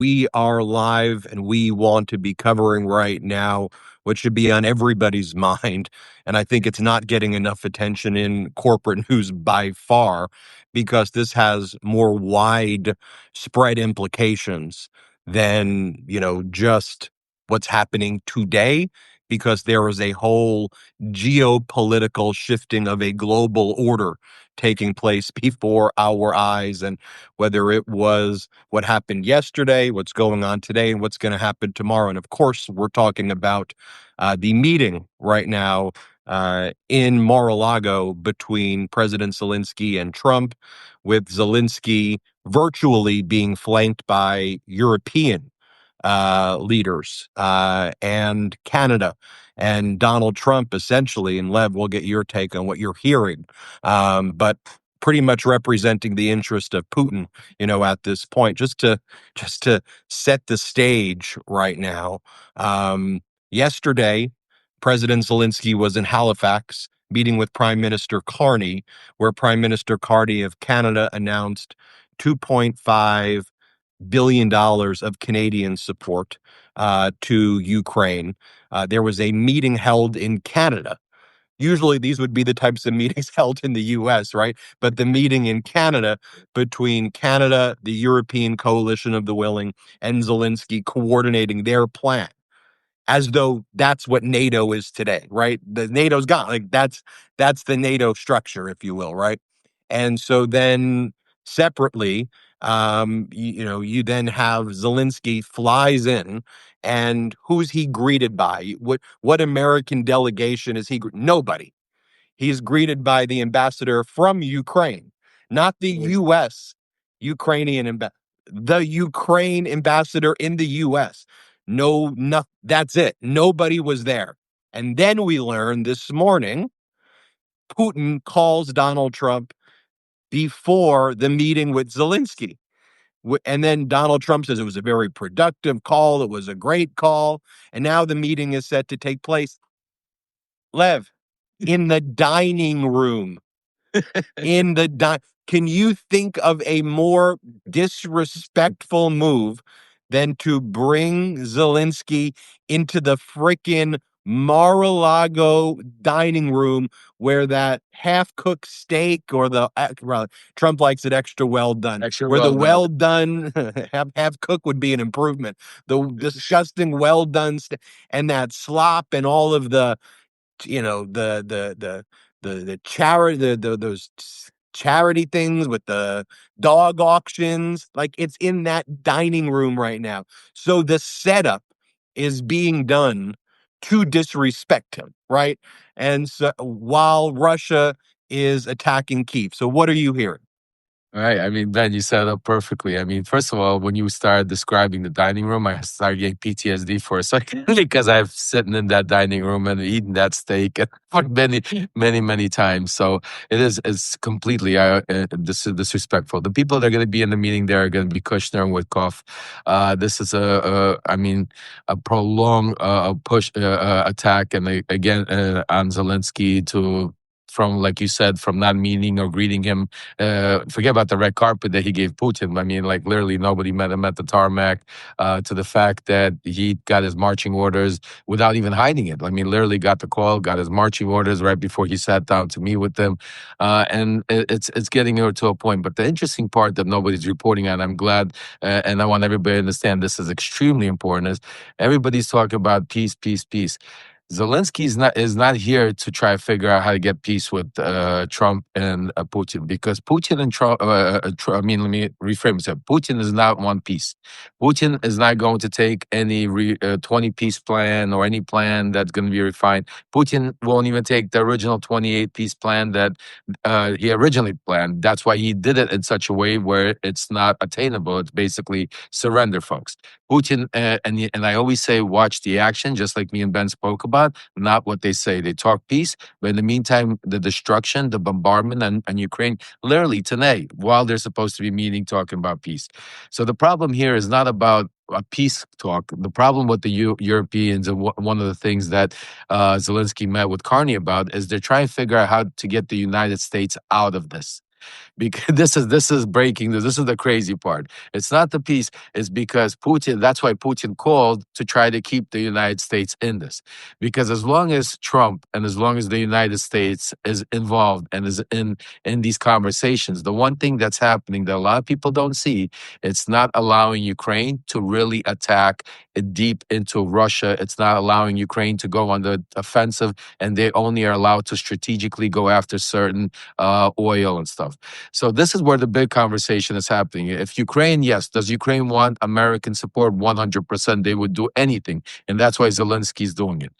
We are live and we want to be covering right now what should be on everybody's mind. And I think it's not getting enough attention in corporate news by far because this has more widespread implications than, just what's happening today, because there is a whole geopolitical shifting of a global order taking place before our eyes. And whether it was what happened yesterday, what's going on today, and what's going to happen tomorrow. And of course, we're talking about the meeting right now in Mar-a-Lago between President Zelensky and Trump, with Zelensky virtually being flanked by European leaders and Canada and Donald Trump, essentially. And Lev, we'll get your take on what you're hearing, but pretty much representing the interest of Putin, at this point, just to set the stage right now. Yesterday, President Zelensky was in Halifax meeting with Prime Minister Carney, where Prime Minister Carney of Canada announced $2.5 billion of Canadian support to Ukraine. There was a meeting held in Canada. Usually these would be the types of meetings held in the US, right? But the meeting in Canada between Canada, the European Coalition of the Willing, and Zelensky coordinating their plan, as though that's what NATO is today, right? The NATO's gone. Like that's the NATO structure, if you will, right? And so then separately, you then have Zelensky flies in, and who's he greeted by? What American delegation is he? Nobody. He's greeted by the ambassador from Ukraine, not the U.S. Ukrainian the Ukraine ambassador in the U.S. No, that's it. Nobody was there. And then we learned this morning, Putin calls Donald Trump before the meeting with Zelensky. And then Donald Trump says it was a very productive call. It was a great call. And now the meeting is set to take place, Lev, in the dining room. Can you think of a more disrespectful move than to bring Zelensky into the frickin' Mar-a-Lago dining room, where that half-cooked steak, or Trump likes it extra well done, where the well done half cooked would be an improvement. The disgusting well done and that slop and all of the the charity, those charity things with the dog auctions, like it's in that dining room right now. So the setup is being done to disrespect him, right? And so while Russia is attacking Kyiv. So what are you hearing? Right. I mean, Ben, you set it up perfectly. I mean, first of all, when you started describing the dining room, I started getting PTSD for a second because I've sitting in that dining room and eaten that steak for many, many, many times. So it's completely disrespectful. The people that are going to be in the meeting there are going to be Kushner and Whitkoff. This is a prolonged push attack, and again on Zelensky from, like you said, from not meeting or greeting him. Forget about the red carpet that he gave Putin. I mean, like literally nobody met him at the tarmac, to the fact that he got his marching orders without even hiding it. I mean, literally got the call, got his marching orders right before he sat down to meet with them. And it's getting to a point. But the interesting part that nobody's reporting on, I'm glad, and I want everybody to understand this is extremely important, is everybody's talking about peace, peace, peace. Zelensky is not here to try to figure out how to get peace with Trump and Putin, because Putin and Trump. I mean, let me reframe myself. Putin is not one peace. Putin is not going to take any 20 peace plan or any plan that's going to be refined. Putin won't even take the original 28 peace plan that he originally planned. That's why he did it in such a way where it's not attainable. It's basically surrender, folks. Putin, and I always say, watch the action, just like me and Ben spoke about, not what they say. They talk peace, but in the meantime, the destruction, the bombardment on Ukraine, literally today, while they're supposed to be meeting, talking about peace. So the problem here is not about a peace talk. The problem with the Europeans, and one of the things that Zelensky met with Carney about, is they're trying to figure out how to get the United States out of this. Because this is breaking news. This is the crazy part. It's not the peace. It's because Putin. That's why Putin called to try to keep the United States in this. Because as long as Trump and as long as the United States is involved and is in these conversations, the one thing that's happening that a lot of people don't see, it's not allowing Ukraine to really attack deep into Russia. It's not allowing Ukraine to go on the offensive, and they only are allowed to strategically go after certain oil and stuff. So this is where the big conversation is happening. If Ukraine, yes, does Ukraine want American support? 100%. They would do anything, and that's why Zelensky is doing it,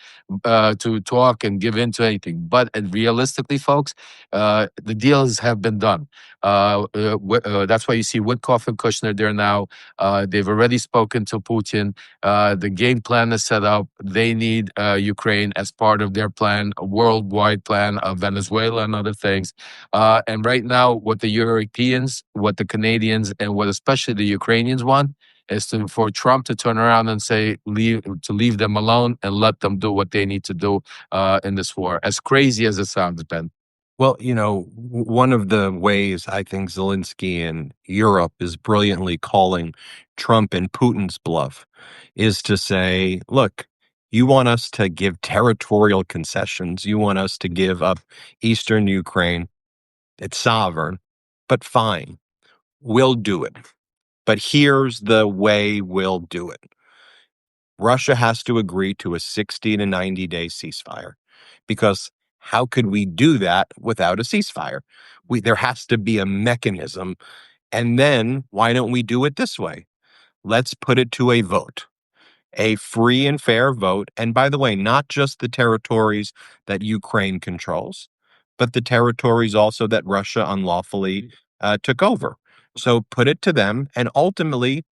to talk and give in to anything. But realistically, folks, the deals have been done. That's why you see Whitkoff and Kushner there now. They've already spoken to Putin. The game plan is set up. They need Ukraine as part of their plan, a worldwide plan of Venezuela and other things. And right now, what the Europeans, what the Canadians, and what especially the Ukrainians want is for Trump to turn around and say, leave them alone and let them do what they need to do in this war. As crazy as it sounds, Ben. Well, one of the ways I think Zelensky in Europe is brilliantly calling Trump and Putin's bluff is to say, look, you want us to give territorial concessions. You want us to give up eastern Ukraine. It's sovereign, but fine, we'll do it. But here's the way we'll do it. Russia has to agree to a 60 to 90-day ceasefire, because how could we do that without a ceasefire? There has to be a mechanism. And then why don't we do it this way? Let's put it to a vote, a free and fair vote. And by the way, not just the territories that Ukraine controls, but the territories also that Russia unlawfully took over. So put it to them, and ultimately,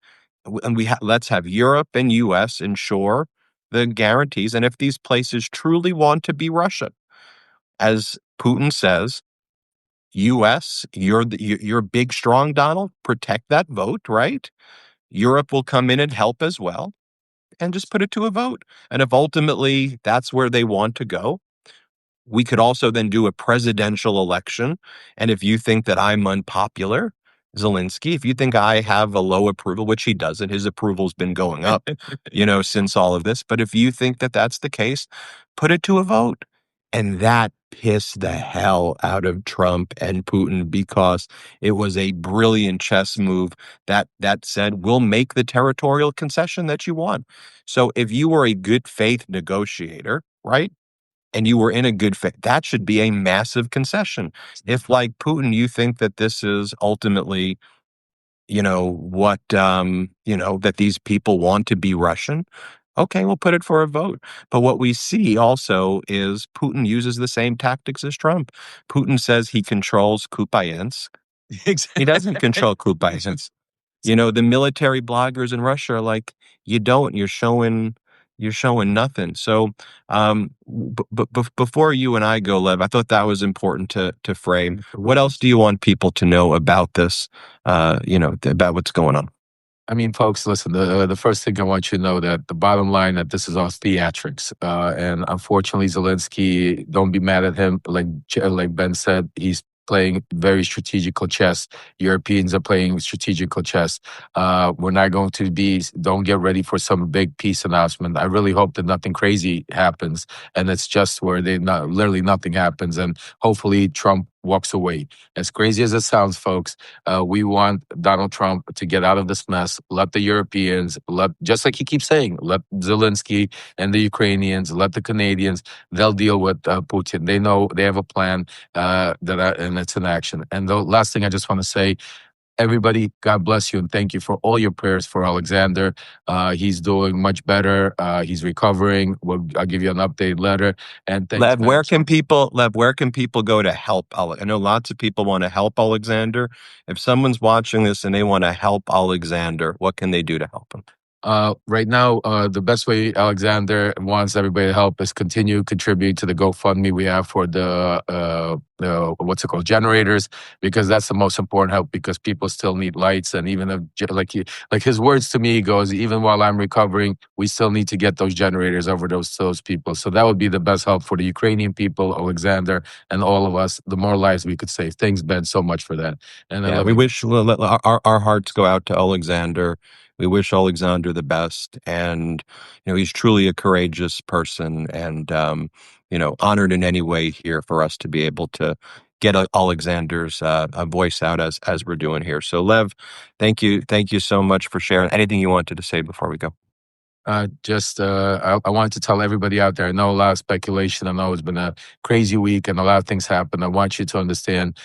and let's have Europe and U.S. ensure the guarantees. And if these places truly want to be Russia, as Putin says, U.S., you're big, strong, Donald. Protect that vote, right? Europe will come in and help as well, and just put it to a vote. And if ultimately that's where they want to go, we could also then do a presidential election. And if you think that I'm unpopular, Zelensky, if you think I have a low approval, which he doesn't, his approval's been going up, since all of this. But if you think that that's the case, put it to a vote. And that pissed the hell out of Trump and Putin, because it was a brilliant chess move that said, we'll make the territorial concession that you want. So if you were a good faith negotiator, right, and you were in a good faith, that should be a massive concession. If, like Putin, you think that this is ultimately, what, that these people want to be Russian, okay, we'll put it for a vote. But what we see also is Putin uses the same tactics as Trump. Putin says he controls Kupiansk. He doesn't control Kupiansk. The military bloggers in Russia are like, you don't, you're showing nothing. So, before you and I go, Lev, I thought that was important to frame. What else do you want people to know about this, about what's going on? I mean, folks, listen, the first thing I want you to know that the bottom line that this is all theatrics. And unfortunately, Zelensky, don't be mad at him. Like Ben said, he's playing very strategical chess. Europeans are playing strategical chess. We're not going to don't get ready for some big peace announcement. I really hope that nothing crazy happens, and it's just where literally nothing happens, and hopefully Trump walks away. As crazy as it sounds, folks, we want Donald Trump to get out of this mess. Let the Europeans, just like he keeps saying, let Zelensky and the Ukrainians, let the Canadians, they'll deal with Putin. They know they have a plan and it's in action. And the last thing I just want to say, everybody, God bless you and thank you for all your prayers for Alexander. He's doing much better. He's recovering. I'll give you an update later. And thanks, Lev, man. where can people go to help? I know lots of people want to help Alexander. If someone's watching this and they want to help Alexander, what can they do to help him? Right now, the best way Alexander wants everybody to help is continue contribute to the GoFundMe we have for the what's it called, generators, because that's the most important help, because people still need lights. And even if, like his words to me goes, even while I'm recovering, we still need to get those generators over to those people. So that would be the best help for the Ukrainian people, Alexander, and all of us. The more lives we could save. Thanks, Ben, so much for that. And I Yeah, love we you. wish our hearts go out to Alexander. We wish Alexander the best, and he's truly a courageous person, and honored in any way here for us to be able to get Alexander's a voice out as we're doing here. So, Lev, thank you so much for sharing. Anything you wanted to say before we go? I wanted to tell everybody out there, I know a lot of speculation. I know it's been a crazy week and a lot of things happen. I want you to understand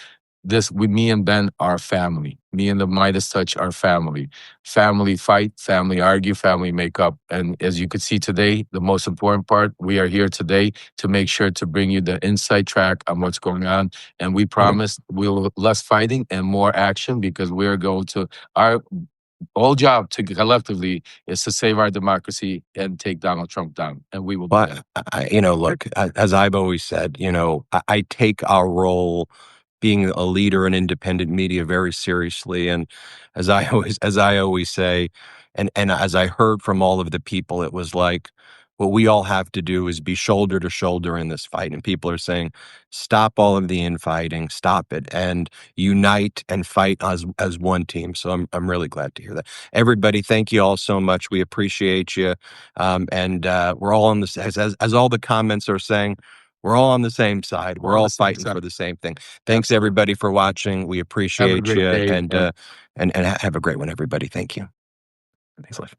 this: with me and Ben are family. Me and the Midas Touch are family. Family fight, family argue, family make up. And as you could see today, the most important part, we are here today to make sure to bring you the inside track on what's going on. And we promise we'll less fighting and more action, because we're going to, our whole job to collectively is to save our democracy and take Donald Trump down. And we will do that. But look, as I've always said, I take our role being a leader in independent media very seriously, and as I always say, and as I heard from all of the people, it was like, what we all have to do is be shoulder to shoulder in this fight. And people are saying, stop all of the infighting, stop it, and unite and fight as one team. So I'm really glad to hear that. Everybody, thank you all so much. We appreciate you. And we're all on this, as all the comments are saying, we're all on the same side. We're all fighting for the same thing. Thanks everybody for watching. We Have a appreciate great you, day. and have a great one, everybody. Thank you. Thanks, Leif.